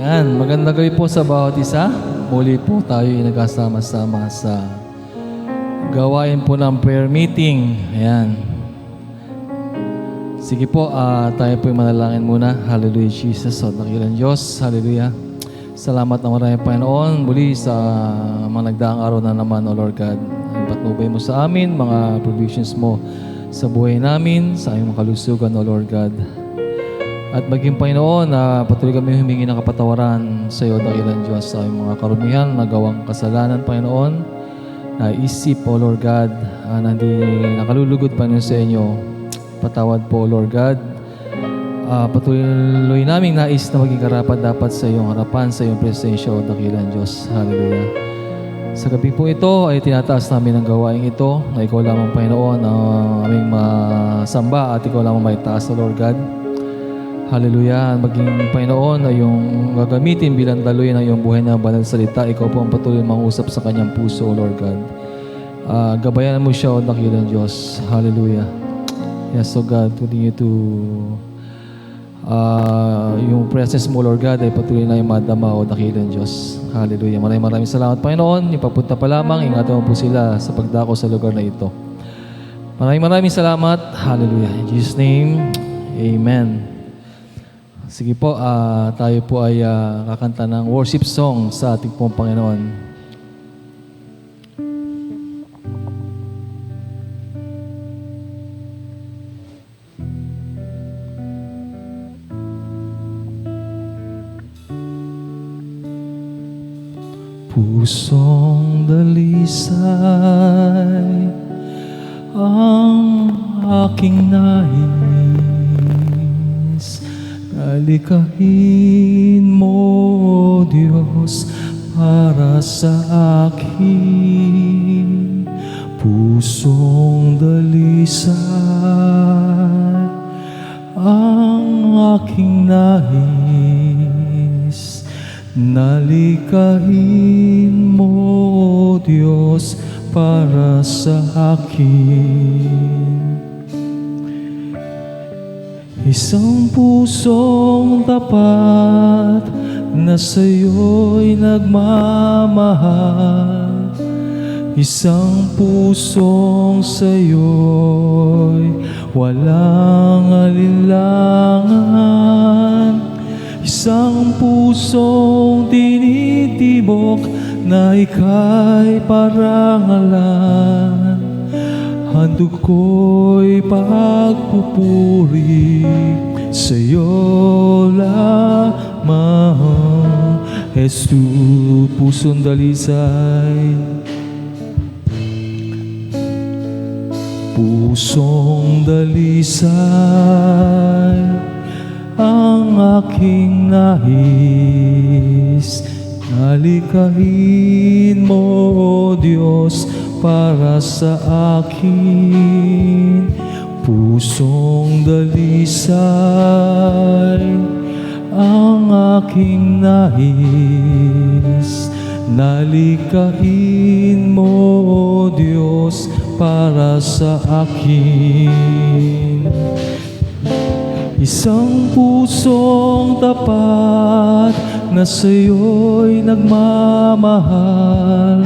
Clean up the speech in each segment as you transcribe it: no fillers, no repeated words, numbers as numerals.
Yan, magandang gabi po sa bawat isa. Muli po tayo nagkasama-sama sa gawain po ng prayer meeting. Ayan. Sige po, tayo po manalangin muna. Hallelujah, Jesus. O, dakilang Diyos. Hallelujah. Salamat na maraming Panginoon. Muli sa mga nagdaang araw na naman, O Lord God. Patnubay mo sa amin, mga provisions mo sa buhay namin, sa aming makalusugan, O Lord God. At maging Panginoon na patuloy kami humingi ng kapatawaran sa iyo, dakilang Diyos, sa aming mga karumihan na gawang kasalanan, Panginoon, na isip, O Lord God, na hindi nakalulugod, Panginoon, sa inyo. Patawad po, Lord God. Patuloy naming nais na maging karapat dapat sa iyong harapan, sa iyong presensya, O dakilang Diyos. Hallelujah. Sa gabi po ito ay tinataas namin ang gawain ito na ikaw lamang, Panginoon, ang aming masamba at ikaw lamang may taas, O Lord God. Hallelujah. Maging Panginoon na yung gagamitin bilang daloy ng iyong buhay na banal salita. Ikaw po ang patuloy mangusap sa kanyang puso, O Lord God. Gabayan mo siya, O dakilang Diyos. Hallelujah. Yes, so God, continue to yung presence mo, Lord God, ay patuloy na yung madama, O dakilang Diyos. Hallelujah. Maraming salamat, Panginoon. Ipapunta pa lamang, ingatan mo po sila sa pagdako sa lugar na ito. Maraming salamat. Hallelujah. In Jesus' name, Amen. Sige po, tayo po ay kakanta ng worship song sa ating pong Panginoon. Pusong dalisay ang aking nais, alikahin mo, Diyos, para sa akin. Pusong dalisay ang aking nais, nalikahin mo, Diyos, para sa akin. Isang pusong tapat na sa'yo'y nagmamahal, isang pusong sa'yo'y walang alinlangan, isang pusong tinitibok na ika'y parangalan. Handog ko'y pagpupuri sa'yo lamang, Jesus. Pusong dalisay, pusong dalisay ang aking nais, nalikahin mo, Diyos, para sa akin. Pusong dalisay ang aking nais, nalikahin mo, Diyos, para sa akin. Isang pusong tapat na sa'yo'y nagmamahal,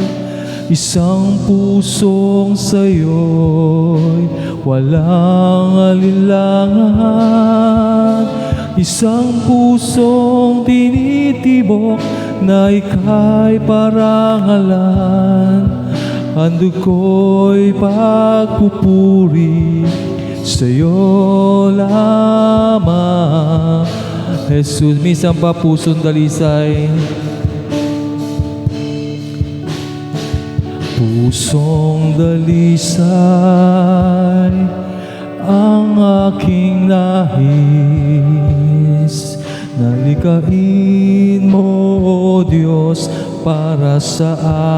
isang pusong sa'yo'y walang alinlangan, isang pusong tinitibok na ika'y parangalan. Handog ko'y pagpupuri sa'yo lamang, Jesus. Minsan pa pusong dalisay, pusong dalisay ang aking nais, nalikahin mo, Diyos, para sa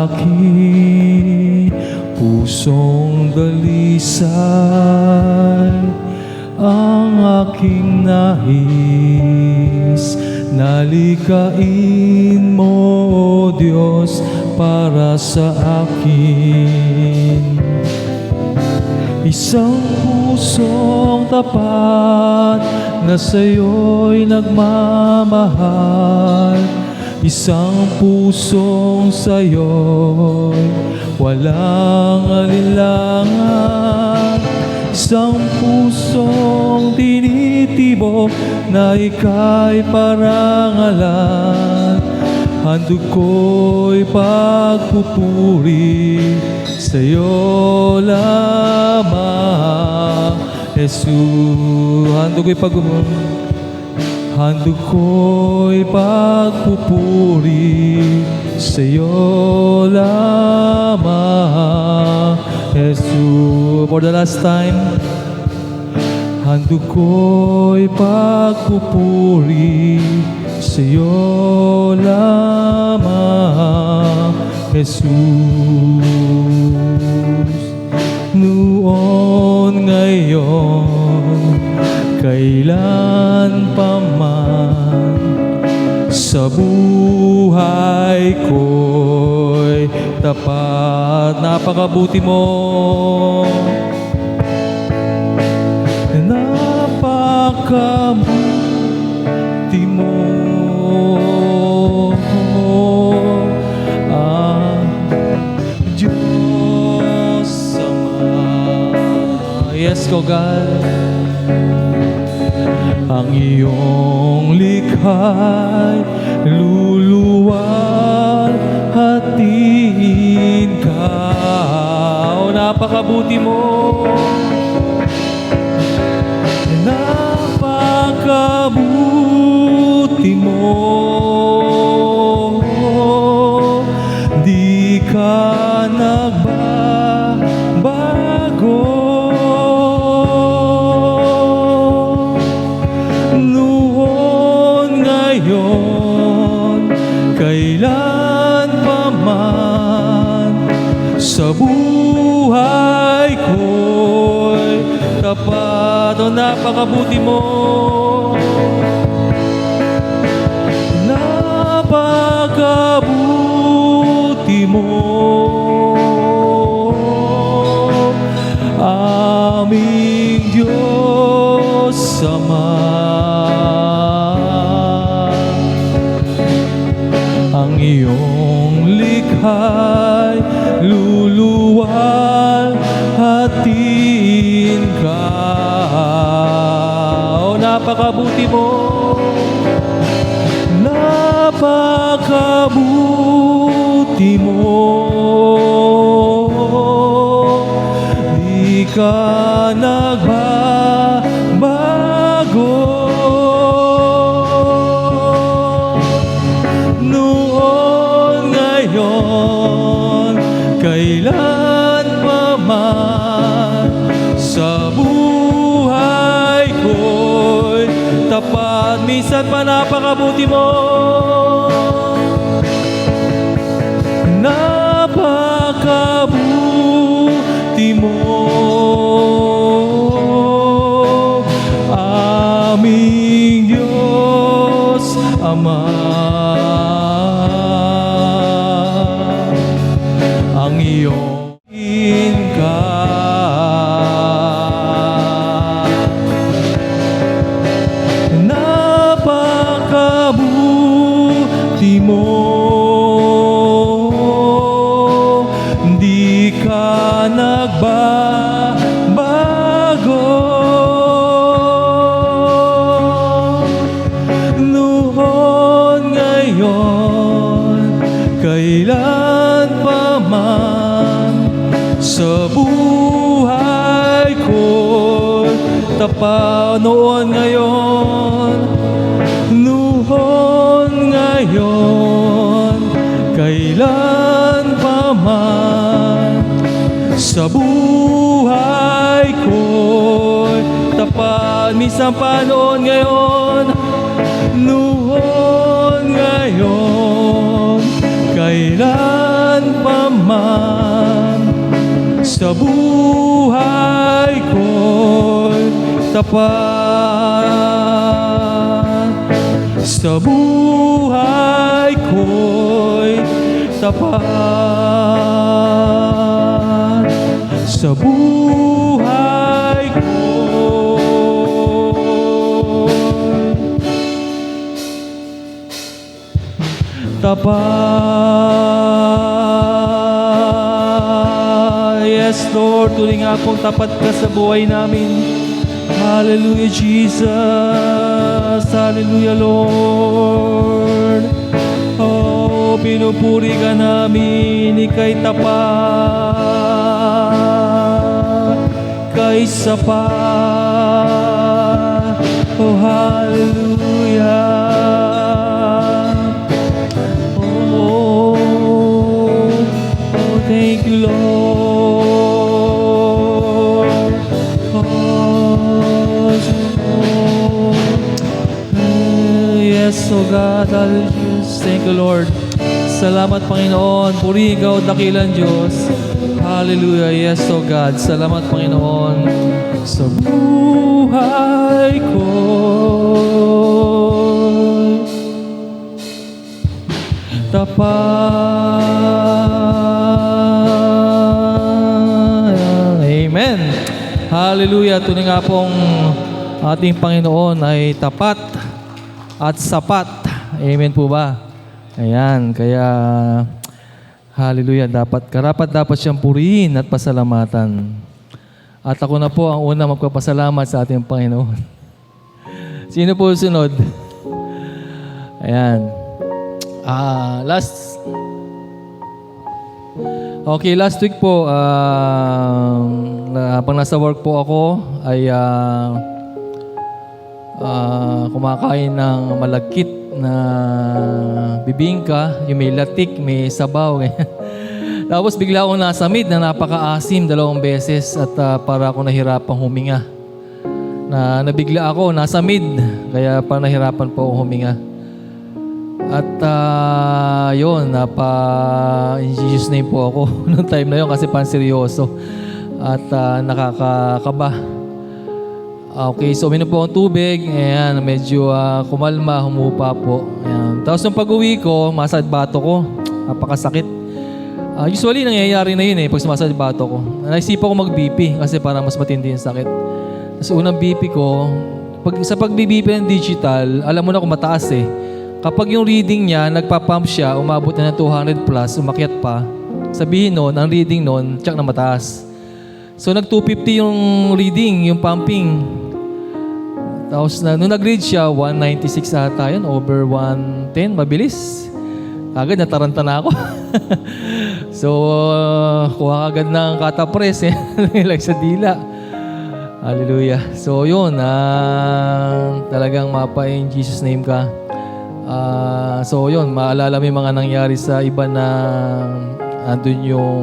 akin. Pusong dalisay ang aking nais, nalikain mo, Diyos, para sa akin. Isang pusong tapat na sa'yo'y nagmamahal, isang pusong sa'yo'y walang alinlangan, isang pusong tinitibok na ika'y parangalan. Handog ko'y pagpupuri sa'yo lamang, Jesus. Handog ko'y pagpupuri sa'yo lamang, Jesus. For the last time, handog ko'y pagpupuri sa'yo lamang, Jesus. Noon, ngayon, kailan pa man, sa buhay ko'y tapat. Napakabuti mo, napakabuti mo, Diyos Ama. Yes, ko God. Ang iyong likha'y luluwalhatiin ka. O, napakabuti mo, napakabuti mo, di ka nagbabago. Kailan pa man, sa buhay ko'y tapat. O, napakabuti mo, napakabuti mo, aming Diyos Ama. Ang iyong likha'y luluwalhatiin ka. O, napakabuti mo, napakabuti mo, di ka nagbabago. Kailan pa man, sa buhay ko'y tapat. Minsan pa napakabuti mo, napakabuti mo, aming Diyos Ama. Ang iyong ka, napakabuti mo, di ka nagbabago. Noon, ngayon, kailan pa man, sa buhay ko'y tapat. Noon, ngayon, noon, ngayon, kailan pa man, sa buhay ko'y tapat. Minsan pa noon, ngayon, noon, ngayon, kailan pa man, sa buhay ko'y tapat. Sa buhay ko'y tapat. Sa buhay ko. tapat. Yes, Lord, tunay nga pong tapat ka sa buhay namin. Hallelujah, Jesus. Hallelujah, Lord. Oh, pinupuri ka namin, ika'y tapat, ika'y sapat. Oh, hallelujah. Oh, thank you, Lord. Oh, yes, oh God, hallelujah. Thank you, Lord. Salamat, Panginoon. Puri ikaw, dakilang Diyos. Hallelujah. Yes, oh God. Salamat, Panginoon. Sa buhay ko, tapat. Amen. Hallelujah. Tunay nga pong ating Panginoon ay tapat at sapat. Amen po ba? Ayan, kaya hallelujah, dapat siyang purihin at pasalamatan. At ako na po ang una magpapasalamat sa ating Panginoon. Sino po sunod? Ayan. Last week po, habang nasa work po ako, ay kumakain ng malagkit na bibingka, yung may latik, may sabaw. Tapos bigla akong nasamid na napaka-asim 2 beses at para ako nahirapang huminga. Nabigla ako, nasamid, kaya pa nahirapan po akong huminga. At yun, in Jesus name po ako noong time na yun kasi panseryoso at nakakakaba. Okay, so uminom po akong tubig. Ayan, medyo kumalma, humupa po. Ayan. Tapos nung pag-uwi ko, masad bato ko. Napakasakit. Usually, nangyayari na yun pag sumasad bato ko. Naisipan ko mag-BP kasi para mas matindi yung sakit. Tapos unang BP ko, sa pag-BP ng digital, alam mo na kung mataas Kapag yung reading niya, nagpa-pump siya, umabot na ng 200 plus, umakyat pa, sabihin nun, ang reading nun, tsak na mataas. So nag-250 yung reading, yung pumping. Tapos nung nag-read siya, 196 ata yun, over 110, mabilis. Agad nataranta na ako. So, kuha agad ng katapres like sa dila. Hallelujah. So yun, talagang mapa in Jesus name ka. So yun, maalala mo yung mga nangyari sa iba na andun yung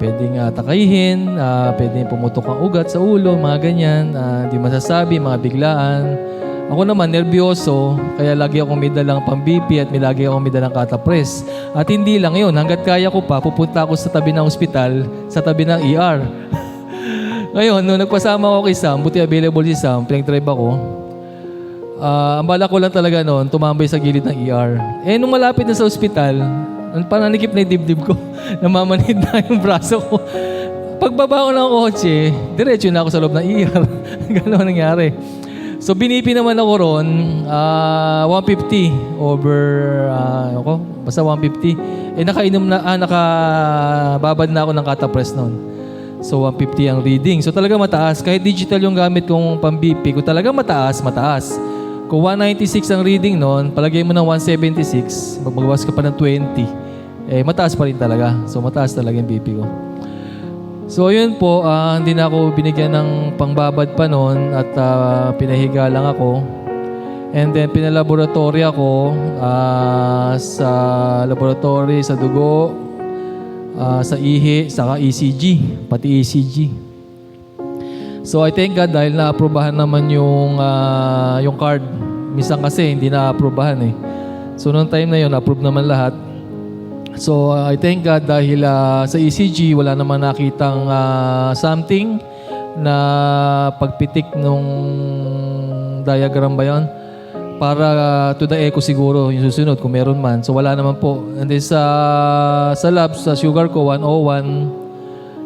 pwedeng takayin, pwedeng pumutok ang ugat sa ulo, mga ganyan, di masasabi, mga biglaan. Ako naman, nervyoso, kaya lagi akong may dalang pang-BP at may lagi akong may dalang katapres. At hindi lang yun, hanggat kaya ko pa, pupunta ako sa tabi ng ospital, sa tabi ng ER. Ngayon, nung nagpasama ako kay Sam, buti available si Sam, pinag-drive ako, ang bala ko lang talaga noon, tumambay sa gilid ng ER. Nung malapit na sa ospital, pananikip na yung dibdib ko. Namamanid na yung braso ko. Pagbaba ko ng kotse, diretso na ako sa loob ng ER. Gano'n nangyari. So, binipi naman ako ron, 150 over, basta 150. Nakababad na ako ng katapres noon. So, 150 ang reading. So, talaga mataas. Kahit digital yung gamit kong pang-BP, kung talaga mataas. Kung 196 ang reading noon, palagay mo ng 176, magbawas ka pa ng 20. Mataas pa rin talaga. So, mataas talaga yung BP ko. So, yun po, hindi na ako binigyan ng pangbabad pa noon at pinahiga lang ako. And then, pinalaboratory ako sa laboratory, sa dugo, sa ihi, saka ECG, pati ECG. So, I thank God dahil na-aprobahan naman yung card. Minsan kasi, hindi na-aprobahan So, noong time na yun, approve naman lahat. So, I thank God dahil sa ECG, wala naman nakitang something na pagpitik nung diagram ba yun? Para to the echo siguro, yung susunod kung meron man. So, wala naman po. And then sa lab, sa sugar ko, 101.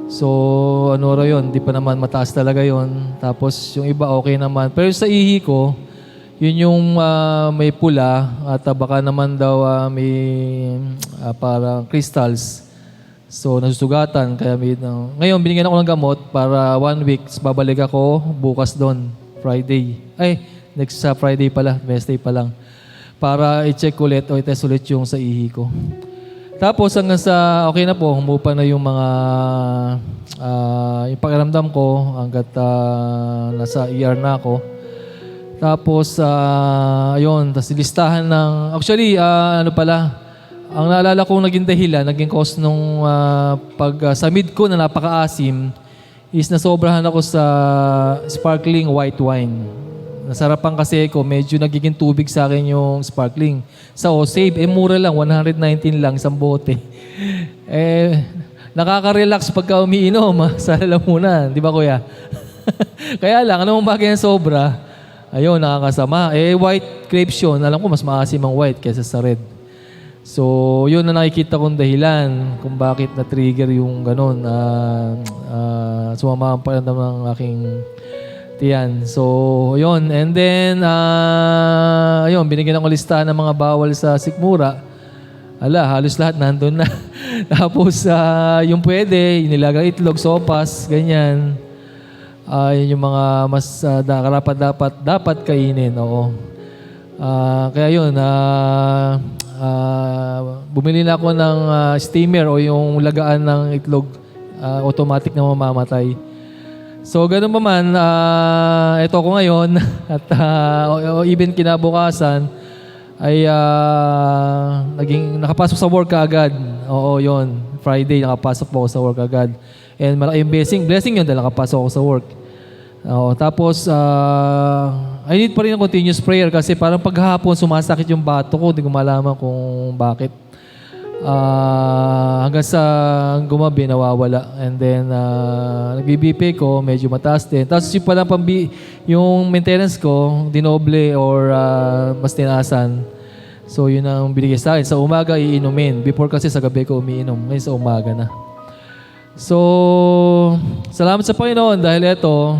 So, yun? Di pa naman mataas talaga yun. Tapos, yung iba okay naman. Pero sa ihi ko, Yun yung may pula at baka naman daw may parang crystals. So, nasusugatan. Kaya ngayon, binigyan ako ng gamot para 1 week. Babalik ako bukas doon, Friday. Ay, next Friday pala, Wednesday pa lang. Para i-check ulit o i-test ulit yung sa ihi ko. Tapos hanggang sa okay na po, humupa na yung mga yung pakiramdam ko hanggat nasa ER na ako. Tapos ayun, tapos listahan ng actually ano pala, ang naalala kong naging dahilan, naging cause nung sa mid ko na napakaasim is nasobrahan ako sa sparkling white wine. Nasarapan kasi ko, medyo nagiging tubig sa akin yung sparkling. Sa Osave, mura lang, 119 lang, isang bote. Nakaka-relax pagka umiinom, sa lalamunan. Di ba, kuya? Kaya lang, anong bagay ng sobra? Ayun, nakakasama. White grapes yun. Alam ko, mas maasim ang white kaysa sa red. So, yun na nakikita kong dahilan kung bakit na-trigger yung ganun. Sumama ang pakiramdam ng aking tiyan. So, yun. And then, ayun, binigyan ako listahan ng mga bawal sa sikmura. Halos lahat nandun na. Tapos, yung pwede, yung nilagang itlog, sopas, ganyan. Yun yung mga mas dapat kainin. Oo. Kaya yun, bumili na ako ng steamer o yung lagaan ng itlog, automatic na mamamatay. So, ganun pa man, ito ako ngayon at even kinabukasan ay nakapasok sa work agad. Oo, yon Friday, nakapasok po ako sa work agad. And malaking blessing yun dahil nakapasok ako sa work. Oo, tapos, I need pa rin ng continuous prayer kasi parang paghapon sumasakit yung bato ko, hindi ko malaman kung bakit. Hanggang sa gumabi, nawawala. And then, nag-BP ko, medyo mataas din. Tapos yung palang yung maintenance ko, dinoble or mas tinaasan. So, yun ang binigay sa akin. Sa umaga, iinumin. Before kasi sa gabi ko umiinom. Ngayon sa umaga na. So, salamat sa Panginoon dahil ito,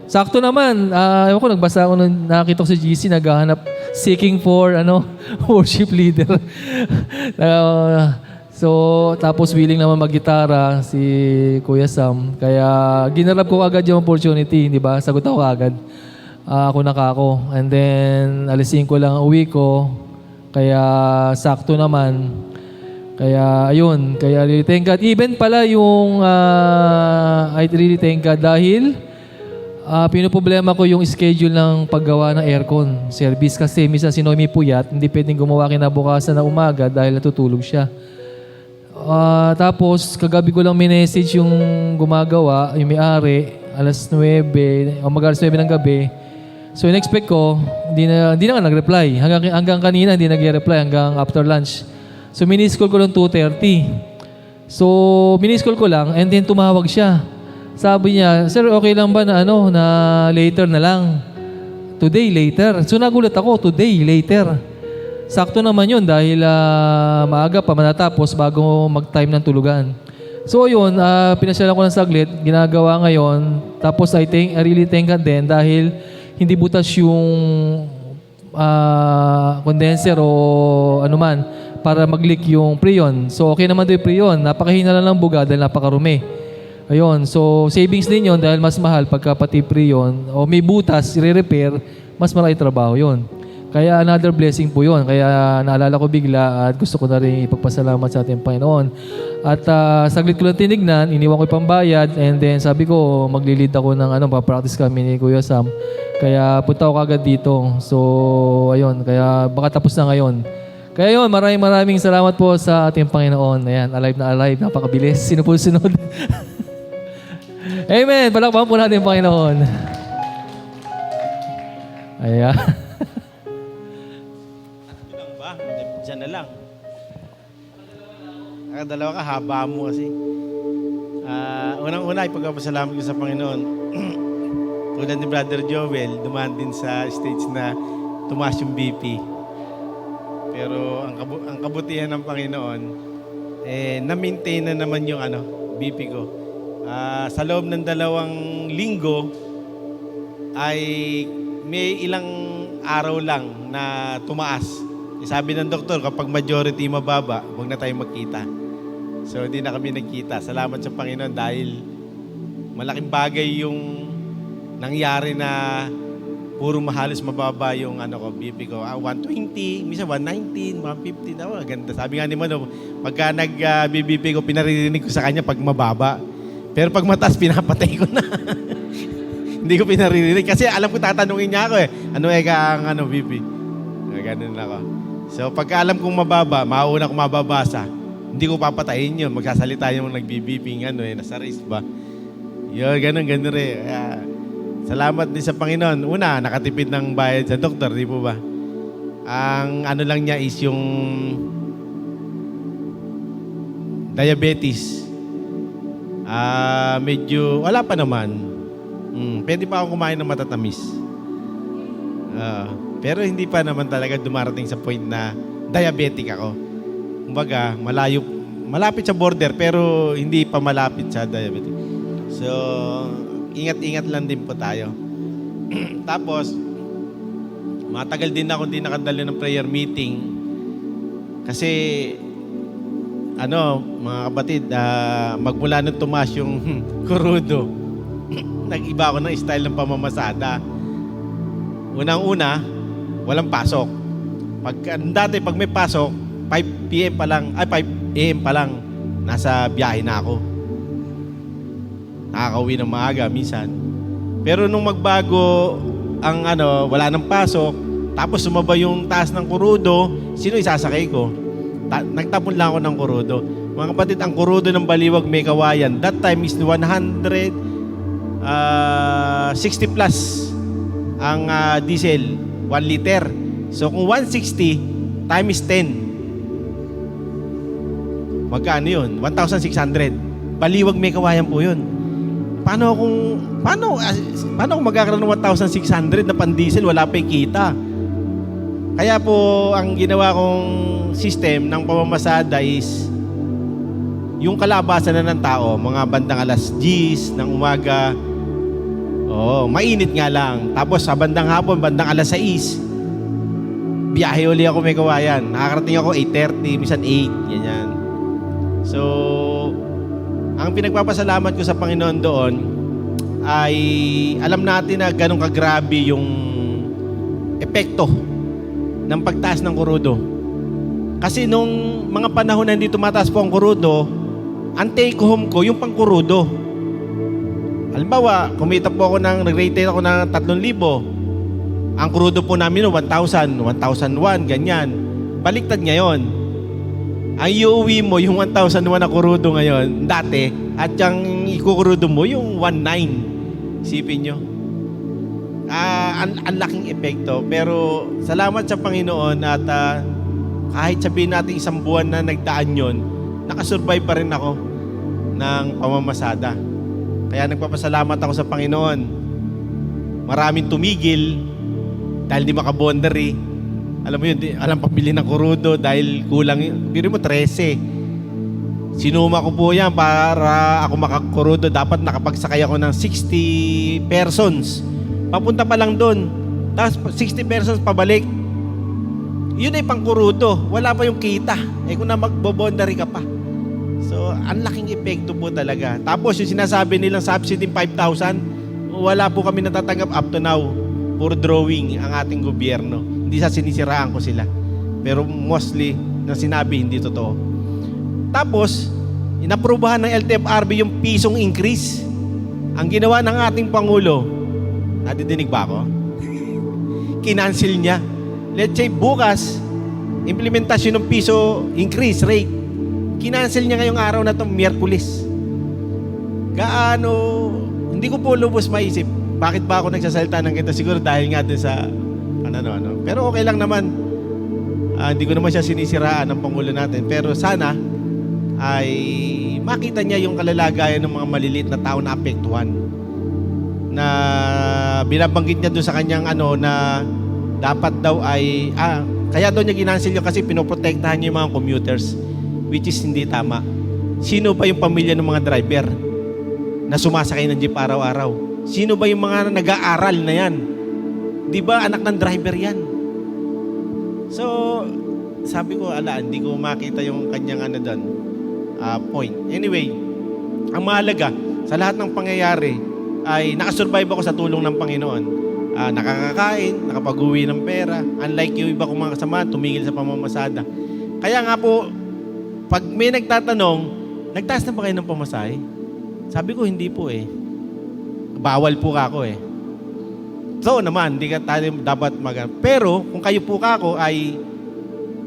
sakto naman. Ewan ko, nagbasa ako nung nakita ko si GC, naghahanap, seeking for, worship leader. So, tapos willing naman mag-gitara si Kuya Sam. Kaya, ginarap ko agad yung opportunity, di ba? Sagot ako agad. Ako nakako. And then, alisin ko lang uwi ko. Kaya, sakto naman. Kaya, ayun. Kaya, really thank God. Even pala yung, I really thank God dahil, pinoproblema ko yung schedule ng paggawa ng aircon service kasi minsan si Noemi puyat, hindi pwedeng gumawa kinabukasan na umaga dahil natutulog siya. Tapos, kagabi ko lang minessage yung gumagawa, yung may-ari, alas 9, o mag-alas 9 ng gabi. So, in-expect ko, hindi na nga nag-reply. Hanggang kanina, hindi nag-reply hanggang after lunch. So, miniskall ko lang 2:30. So, miniskall ko lang and then tumawag siya. Sabi niya, sir, okay lang ba na na later na lang? Today, later. So nagulat ako, today, later. Sakto naman yun dahil maaga pa manatapos bago mag-time ng tulugan. So yun, pinasyalan ko ng saglit, ginagawa ngayon. Tapos I really thank God din dahil hindi butas yung condenser o anuman para mag-leak yung preon. So okay naman doon yung preon. Napakahina lang ng buga dahil napakarumi. Ayun, so savings din yun dahil mas mahal pagka pati preon o may butas, i-repair, mas malaki trabaho yun. Kaya another blessing po yun. Kaya naalala ko bigla at gusto ko na rin ipagpasalamat sa ating Panginoon. At saglit ko lang tinignan, iniwan ko yung pambayad and then sabi ko maglilid ako ng pa-practice kami ni Kuya Sam. Kaya punta ako agad dito. So, ayun, kaya baka tapos na ngayon. Kaya yun, maraming salamat po sa ating Panginoon. Ayan, alive na alive, napakabilis, sinupul-sunod. Amen. Palakpakan po natin ang Panginoon. Ayan. Ito lang ba? Diyan na lang. Nakadalawa ka, haba mo kasi. Unang-una, ipagpapasalamat ko sa Panginoon. Tulad ni Brother Joel, dumaan din sa stage na tumaas yung BP. Pero ang kabutihan ng Panginoon, na-maintain na naman yung BP ko. Sa loob ng 2 linggo ay may ilang araw lang na tumaas. Sabi ng doktor, kapag majority mababa, huwag na tayo magkita. So, hindi na kami nagkita. Salamat sa Panginoon dahil malaking bagay yung nangyari na puro mahalos mababa yung BP ko. 120, minsan 119, 115. Ganda. Sabi nga ni Mano, pagka nag-BP ko, pinaririnig ko sa kanya pag mababa. Pero pag mataas, pinapatay ko na. Hindi ko pinaririnig. Kasi alam ko tatanungin niya ako ano ang BP? Ganun ako. So pagka alam kong mababa, mauna kong mababasa, hindi ko papatayin yun. Magsasalita yung nag-BP nasa risk ba? Yun, ganun rin. Salamat din sa Panginoon. Una, nakatipid ng bayad sa doktor, di po ba? Ang lang niya is yung diabetes. Medyo, wala pa naman. Pwede pa ako kumain ng matatamis. Pero hindi pa naman talaga dumarating sa point na diabetic ako. Kumbaga, malapit sa border pero hindi pa malapit sa diabetic. So, ingat-ingat lang din po tayo. Tapos, matagal din ako hindi nakadalo ng prayer meeting. Kasi, mga kapatid, magmula nung tumaas yung kurudo, nag-iba ako ng style ng pamamasada. Unang-una, walang pasok. Dati, pag may pasok, 5 p.m. pa lang, 5 a.m. pa lang, nasa biyahe na ako. Nakakauwi ng maaga, minsan. Pero nung magbago, wala nang pasok, tapos sumaba yung taas ng kurudo, sino isasakay ko? Nagtapon lang ako ng kurudo. Mga kapatid, ang kurudo ng Baliwag may kawayan, that time is 160 plus ang diesel, 1 liter. So kung 160 times 10, magkano yun? 1,600. Baliwag may kawayan po yun. Paano kung magkakaroon ng 1,600 na pan-diesel, wala pa yung kita? Kaya po, ang ginawa kong system ng pamamasada is yung kalabasan na ng tao, mga bandang alas 10 ng umaga, mainit nga lang. Tapos sa bandang hapon, bandang alas 6, biyahe uli ako may kawayan. Nakakarating ako 8:30, minsan 8, ganyan. So, ang pinagpapasalamat ko sa Panginoon doon ay alam natin na ganun kagrabe yung epekto ng pagtaas ng kurudo. Kasi nung mga panahon na hindi tumataas po ang kurudo, ang take home ko yung pangkurudo. Halimbawa, kumita po ako nag-rate ako ng 3,000. Ang kurudo po namin 1,000, 1,001, ganyan. Baliktad ngayon. Ang iuwi mo yung 1,001 na kurudo ngayon, dati, at yung ikukurudo mo yung 1,900. Isipin nyo. Ang laking epekto. Pero salamat sa Panginoon at kahit sabihin natin isang buwan na nagdaan yon, nakasurvive pa rin ako ng pamamasada. Kaya nagpapasalamat ako sa Panginoon. Maraming tumigil dahil di makabondary. Alam mo yun, alam pabili ng kurudo dahil kulang, biro mo 13. Sinuma ko po yan para ako makakurudo. Dapat nakapagsakay ako ng 60 persons. Papunta pa lang doon. Tapos 60 persons pabalik. Yun ay pangkurudo. Wala pa yung kita. Kung na magbobondary ka pa. So, ang laking epekto po talaga. Tapos yung sinasabi nilang subsidy 5,000, wala po kami natatanggap up to now. Puro drawing ang ating gobyerno. Hindi sa sinisiraan ko sila. Pero mostly, na sinabi, hindi totoo. Tapos, inaprubahan ng LTFRB yung pisong increase. Ang ginawa ng ating Pangulo, nadidinig ba ako? Kinancel niya. Let's say, bukas, implementasyon ng piso increase rate. Kinancel niya ngayong araw na itong Miyerkules. Hindi ko po lubos maisip. Bakit ba ako nagsasalita ng ganito? Siguro dahil nga dun sa ano. Pero okay lang naman. Hindi ko naman siya sinisiraan ng Pangulo natin. Pero sana ay makita niya yung kalalagayan ng mga maliliit na tao na apektuhan. Na binabanggit niya doon sa kanyang na dapat daw ay kaya daw niya ginancel yun kasi pinoprotektahan niya yung mga commuters, which is hindi tama. Sino ba yung pamilya ng mga driver na sumasakay ng jeep araw-araw? Sino ba yung mga nag-aaral na yan? Di ba anak ng driver yan? So, sabi ko, hindi ko makita yung kanyang doon, point. Anyway, ang mahalaga, sa lahat ng pangyayari, ay nakasurvive ako sa tulong ng Panginoon. Nakakakain, nakapag-uwi ng pera. Unlike yung iba kong mga kasama, tumigil sa pamamasada. Kaya nga po, pag may nagtatanong, nagtaas na ba kayo ng pamasahe? Sabi ko, hindi po eh. Bawal po ako eh. So naman, hindi ka tayo dapat pero kung kayo po kako ay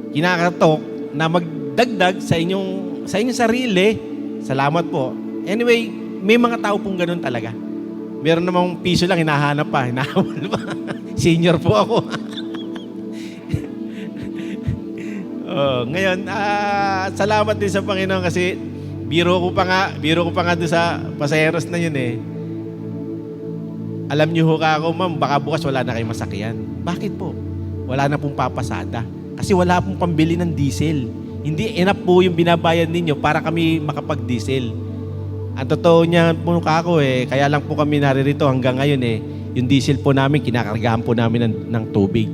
kinakatok na magdagdag sa inyong sarili, salamat po. Anyway, may mga tao pong ganun talaga. Meron namang piso lang, hinahanap pa, hinahabol pa. Senior po ako. Ngayon, salamat din sa Panginoon kasi biro ko pa nga doon sa pasaheros na yun eh. Alam niyo ho ka ako, ma'am, baka bukas wala na kayong masakyan. Bakit po? Wala na pong papasada. Kasi wala pong pambili ng diesel. Hindi enough po yung binabayad ninyo para kami makapag-diesel. Ang totoo niya po kako eh, kaya lang po kami naririto hanggang ngayon eh, yung diesel po namin, kinakargahan po namin ng tubig.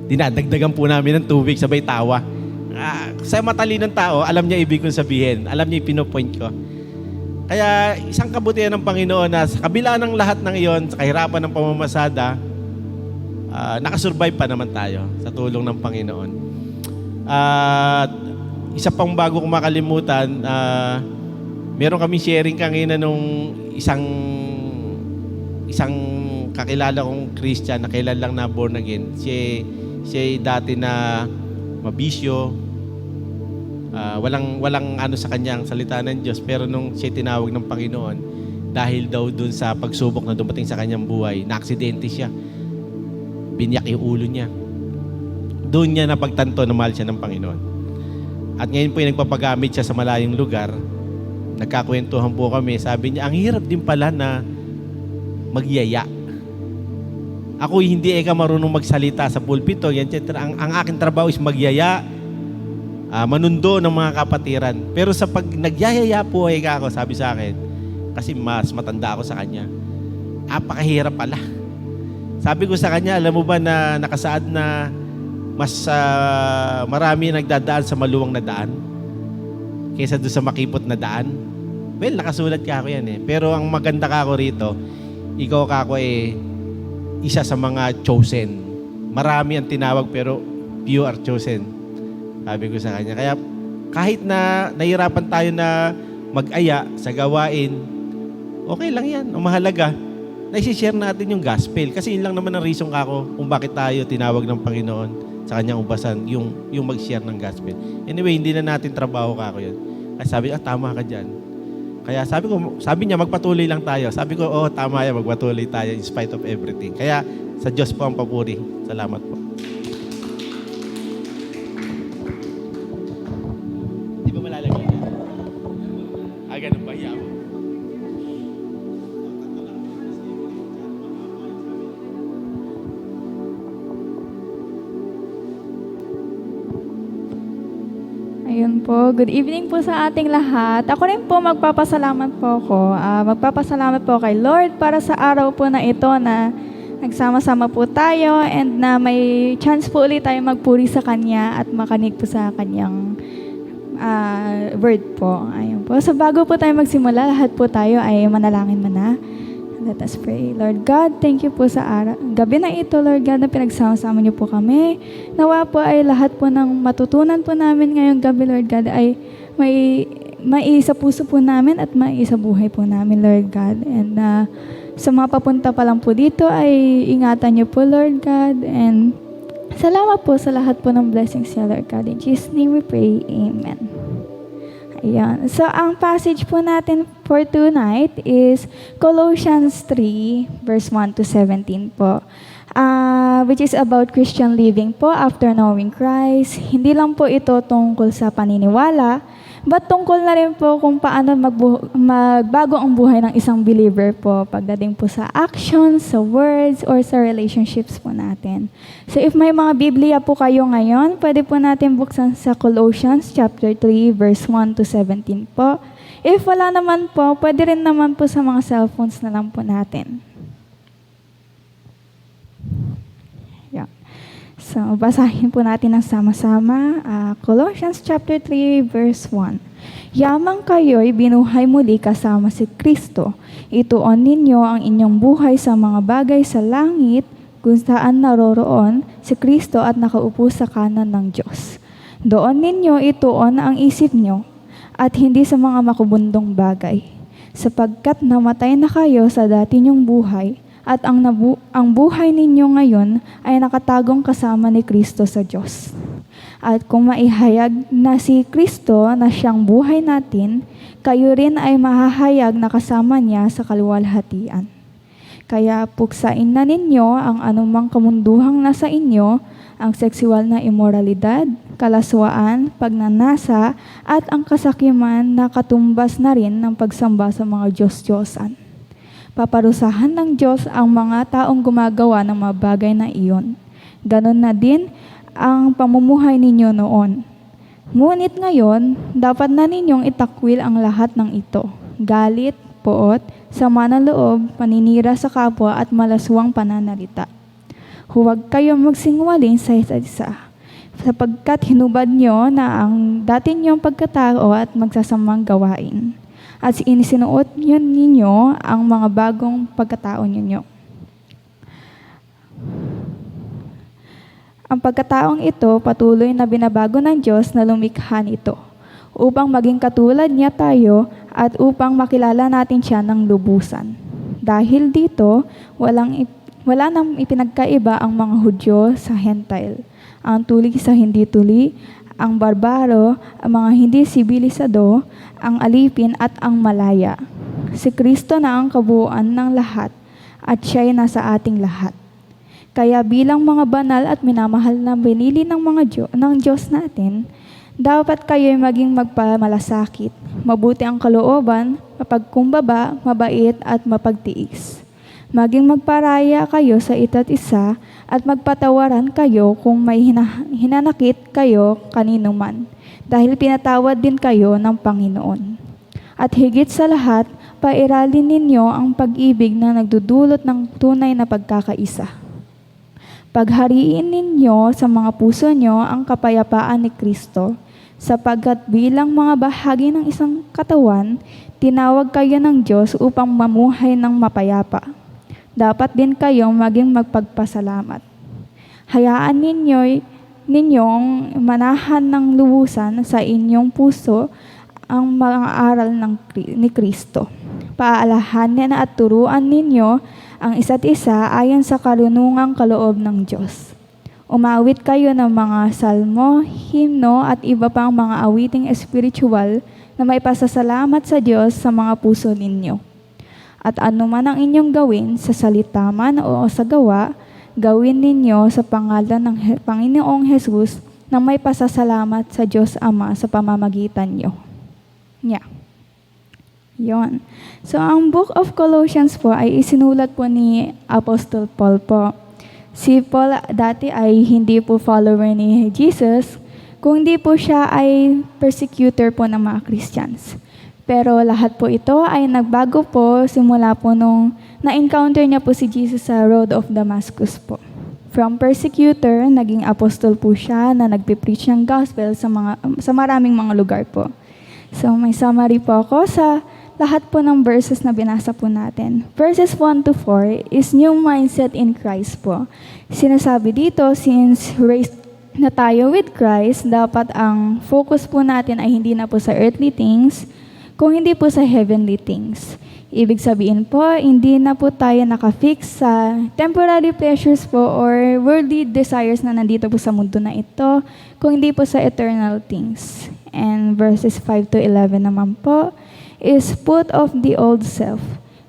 Dinadagdagan po namin ng tubig, sabay tawa. Sa matalinong tao, alam niya ibig kong sabihin. Alam niya yung pinopoint ko. Kaya isang kabutihan ng Panginoon na sa kabila ng lahat ng iyon, sa kahirapan ng pamamasada, nakasurvive pa naman tayo sa tulong ng Panginoon. At isa pang bago kong makalimutan, meron kami sharing kanina nung isang kakilala kong Christian na kailan lang na born again. Siya dati na mabisyo, walang ano sa kanyang salita ng Diyos, pero nung siya tinawag ng Panginoon, dahil daw dun sa pagsubok na dumating sa kanyang buhay, na-aksidente siya. Binyak yung ulo niya. Doon niya napagtanto na mahal siya ng Panginoon. At ngayon po yung nagpapagamit siya sa malayong lugar. Nagkakwentuhan po kami. Sabi niya, ang hirap din pala na magyaya. Ako hindi marunong magsalita sa pulpito, etc. Ang aking trabaho is magyaya, manundo ng mga kapatiran. Pero sa pag nagyayaya po ako, sabi sa akin, kasi mas matanda ako sa kanya, apakahirap pala. Sabi ko sa kanya, alam mo ba na nakasaad na mas marami nagdadaan sa maluwang na daan kaysa doon sa makipot na daan? Well, nakasulat ka ako yan eh. Pero ang maganda ka ako rito, ikaw ka ako isa sa mga chosen. Marami ang tinawag pero few are chosen. Sabi ko sa kanya. Kaya kahit na nahirapan tayo na mag-aya sa gawain, okay lang yan. Ang mahalaga, na-share natin yung gospel. Kasi yun lang naman ang reason ako kung bakit tayo tinawag ng Panginoon sa kanyang ubasan, yung mag-share ng gospel. Anyway, hindi na natin trabaho ka ako yun. Kaya sabi, tama ka dyan. Kaya sabi niya, magpatuloy lang tayo. Sabi ko, tama yan, magpatuloy tayo in spite of everything. Kaya sa Diyos po ang papuri. Salamat po. Di ba malalagay? Ganun ba? Hiya mo. Ayun po, good evening po sa ating lahat. Ako rin po magpapasalamat po ako. Magpapasalamat po kay Lord para sa araw po na ito na nagsama-sama po tayo and na may chance po ulit tayo magpuri sa Kanya at makanig po sa Kanyang word po. Ayun po. So bago po tayo magsimula, lahat po tayo ay manalangin muna. Let us pray. Lord God, thank you po sa gabi na ito, Lord God, na pinagsama-sama niyo po kami. Nawa po ay lahat po ng matutunan po namin ngayong gabi, Lord God, ay maisa puso po namin at maisa buhay po namin, Lord God. And sa mga papunta pa lang po dito ay ingatan niyo po, Lord God. And salamat po sa lahat po ng blessings niya, Lord God. In Jesus' name we pray. Amen. Ayan. So, ang passage po natin for tonight is Colossians 3, verse 1 to 17 po. Which is about Christian living po after knowing Christ. Hindi lang po ito tungkol sa paniniwala, but tungkol na rin po kung paano magbago ang buhay ng isang believer po pagdating po sa actions, sa words, or sa relationships po natin. So if may mga Biblia po kayo ngayon, pwede po natin buksan sa Colossians chapter 3, verse 1 to 17 po. If wala naman po, pwede rin naman po sa mga cellphones na lang po natin. So, basahin po natin ng sama-sama. Colossians chapter 3, verse 1. Yamang kayo'y binuhay muli kasama si Kristo. Ituon ninyo ang inyong buhay sa mga bagay sa langit, kung saan naroroon si Kristo at nakaupo sa kanan ng Diyos. Doon ninyo ituon ang isip nyo at hindi sa mga makubundong bagay, sapagkat namatay na kayo sa dati nyong buhay at ang buhay ninyo ngayon ay nakatagong kasama ni Kristo sa Diyos. At kung maihayag na si Kristo na siyang buhay natin, kayo rin ay mahahayag na kasama niya sa kaluwalhatian. Kaya puksain na ninyo ang anumang kamunduhang nasa inyo, ang sexual na immoralidad, kalaswaan, pagnanasa, at ang kasakiman na katumbas na rin ng pagsamba sa mga Diyos-Diyosan. Paparusahan ng Diyos ang mga taong gumagawa ng mga bagay na iyon. Ganon na din ang pamumuhay ninyo noon. Ngunit ngayon, dapat na ninyong itakwil ang lahat ng ito: galit, poot, sama ng loob, paninira sa kapwa at malaswang pananalita. Huwag kayong magsingwaling sa isa't isa, sapagkat hinubad nyo na ang dati nyong pagkatao at magsasamang gawain, at inisinuot ninyo ang mga bagong pagkatao ninyo. Ang pagkataong ito patuloy na binabago ng Diyos na lumikha nito, upang maging katulad niya tayo at upang makilala natin siya ng lubusan. Dahil dito, wala nang ipinagkaiba ang mga Hudyo sa Gentile, ang tuli sa hindi tuli, ang barbaro, ang mga hindi sibilisado, ang alipin at ang malaya. Si Kristo na ang kabuuan ng lahat at siya'y nasa ating lahat. Kaya bilang mga banal at minamahal na binili ng Diyos natin, dapat kayo'y maging magpamalasakit, mabuti ang kalooban, mapagkumbaba, mabait at mapagtiis. Maging magparaya kayo sa isa't isa at magpatawaran kayo kung may hinanakit kayo kanino man, dahil pinatawad din kayo ng Panginoon. At higit sa lahat, pairalin ninyo ang pag-ibig na nagdudulot ng tunay na pagkakaisa. Paghariin ninyo sa mga puso nyo ang kapayapaan ni Kristo, sapagkat bilang mga bahagi ng isang katawan, tinawag kayo ng Diyos upang mamuhay ng mapayapa. Dapat din kayong maging magpagpasalamat. Hayaan ninyong manahan ng lubusan sa inyong puso ang mga aral ni Kristo. Paalahanin at turuan ninyo ang isa't isa ayon sa karunungang kaloob ng Diyos. Umawit kayo ng mga salmo, himno at iba pang mga awiting espiritual na may pasasalamat sa Diyos sa mga puso ninyo. At ano man ang inyong gawin, sa salita man o sa gawa, gawin ninyo sa pangalan ng Panginoong Jesus na may pasasalamat sa Diyos Ama sa pamamagitan nyo. Yeah. Yon. So, ang Book of Colossians po ay isinulat po ni Apostle Paul po. Si Paul dati ay hindi po follower ni Jesus, kundi po siya ay persecutor po ng mga Christians. Pero lahat po ito ay nagbago po simula po nung na-encounter niya po si Jesus sa Road of Damascus po. From persecutor, naging apostle po siya na nagpipreach ng gospel sa maraming mga lugar po. So, may summary po ako sa lahat po ng verses na binasa po natin. Verses 1 to 4 is new mindset in Christ po. Sinasabi dito, since raised na tayo with Christ, dapat ang focus po natin ay hindi na po sa earthly things, kung hindi po sa heavenly things. Ibig sabihin po, hindi na po tayo nakafix sa temporary pleasures po or worldly desires na nandito po sa mundo na ito, kung hindi po sa eternal things. And verses 5 to 11 naman po, is put off the old self.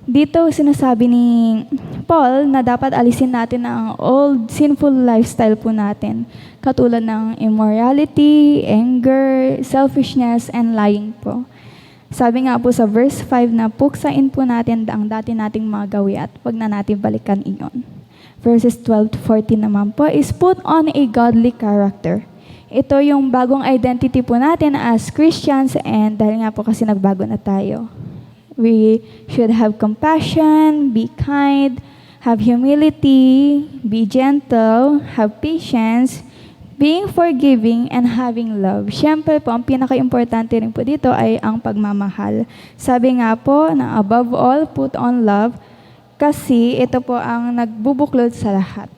Dito sinasabi ni Paul na dapat alisin natin ang old sinful lifestyle po natin, katulad ng immorality, anger, selfishness, and lying po. Sabi nga po sa verse 5 na puksain po natin ang dati nating mga gawi at wag na natin balikan iyon. Verses 12 to 14 naman po is put on a godly character. Ito yung bagong identity po natin as Christians, and dahil nga po kasi nagbago na tayo. We should have compassion, be kind, have humility, be gentle, have patience, being forgiving, and having love. Siyempre po, ang pinaka-importante rin po dito ay ang pagmamahal. Sabi nga po na above all, put on love, kasi ito po ang nagbubuklod sa lahat.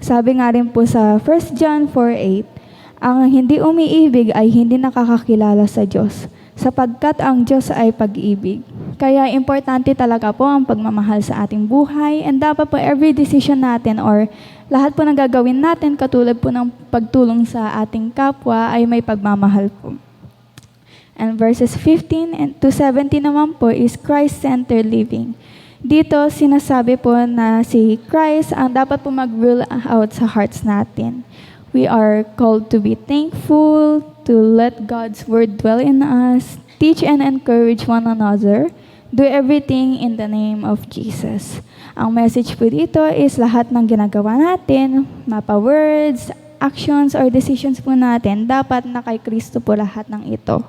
Sabi nga rin po sa 1 John 4:8, ang hindi umiibig ay hindi nakakakilala sa Diyos, sapagkat ang Diyos ay pag-ibig. Kaya importante talaga po ang pagmamahal sa ating buhay, and dapat po every decision natin or lahat po ng gagawin natin, katulad po ng pagtulong sa ating kapwa, ay may pagmamahal po. And verses 15 to 17 naman po is Christ-centered living. Dito sinasabi po na si Christ ang dapat po mag-rule out sa hearts natin. We are called to be thankful, to let God's word dwell in us, teach and encourage one another, do everything in the name of Jesus. Ang message po dito is lahat ng ginagawa natin, mapa words, actions, or decisions po natin, dapat na kay Kristo po lahat ng ito.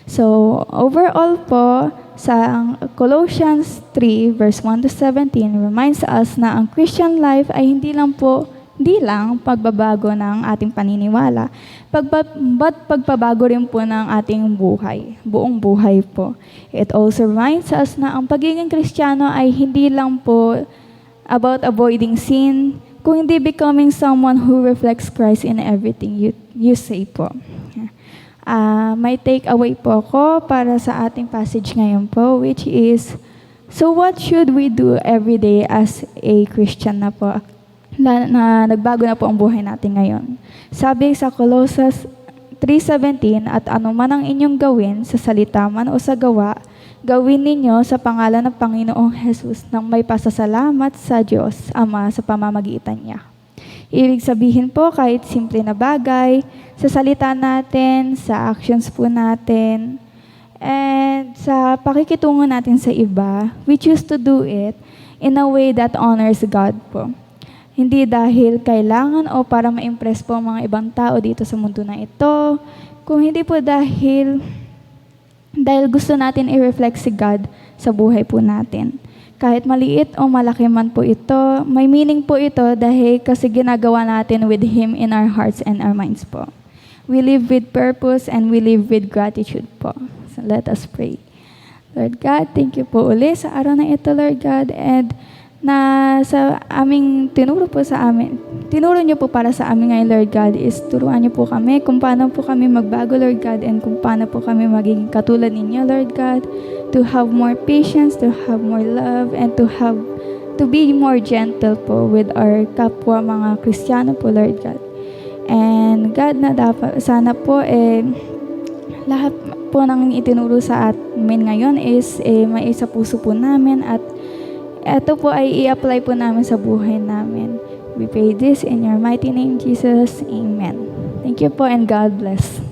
So, overall po, sa Colossians 3 verse 1 to 17 reminds us na ang Christian life ay hindi lang pagbabago ng ating paniniwala, but pagbabago rin po ng ating buhay, buong buhay po. It also reminds us na ang pagiging Kristiyano ay hindi lang po about avoiding sin, kundi becoming someone who reflects Christ in everything you say po. May take-away po ako para sa ating passage ngayon po, which is, so what should we do every day as a Christian na po? Na nagbago na po ang buhay natin ngayon. Sabi sa Colossians 3:17, at ano man ang inyong gawin, sa salita man o sa gawa, gawin ninyo sa pangalan ng Panginoong Jesus nang may pasasalamat sa Diyos Ama sa pamamagitan niya. Ibig sabihin po, kahit simple na bagay, sa salita natin, sa actions po natin, and sa pakikitungo natin sa iba, we choose to do it in a way that honors God po. Hindi dahil kailangan o para ma-impress po ang mga ibang tao dito sa mundo na ito, kung hindi po dahil gusto natin i-reflect si God sa buhay po natin. Kahit maliit o malaki man po ito, may meaning po ito dahil kasi ginagawa natin with Him in our hearts and our minds po. We live with purpose and we live with gratitude po. So let us pray. Lord God, thank you po uli sa araw na ito, Lord God, and na sa aming tinuro niyo po para sa amin ngayon, Lord God, is turuan niyo po kami kung paano po kami magbago, Lord God, and kung paano po kami magiging katulad ninyo, Lord God, to have more patience, to have more love, and to be more gentle po with our kapwa mga Kristiyano po, Lord God. And God, na dapat, sana po lahat po ng itinuro sa amin ngayon is may sa puso po namin, at ito po ay i-apply po namin sa buhay namin. We pray this in your mighty name, Jesus. Amen. Thank you po and God bless.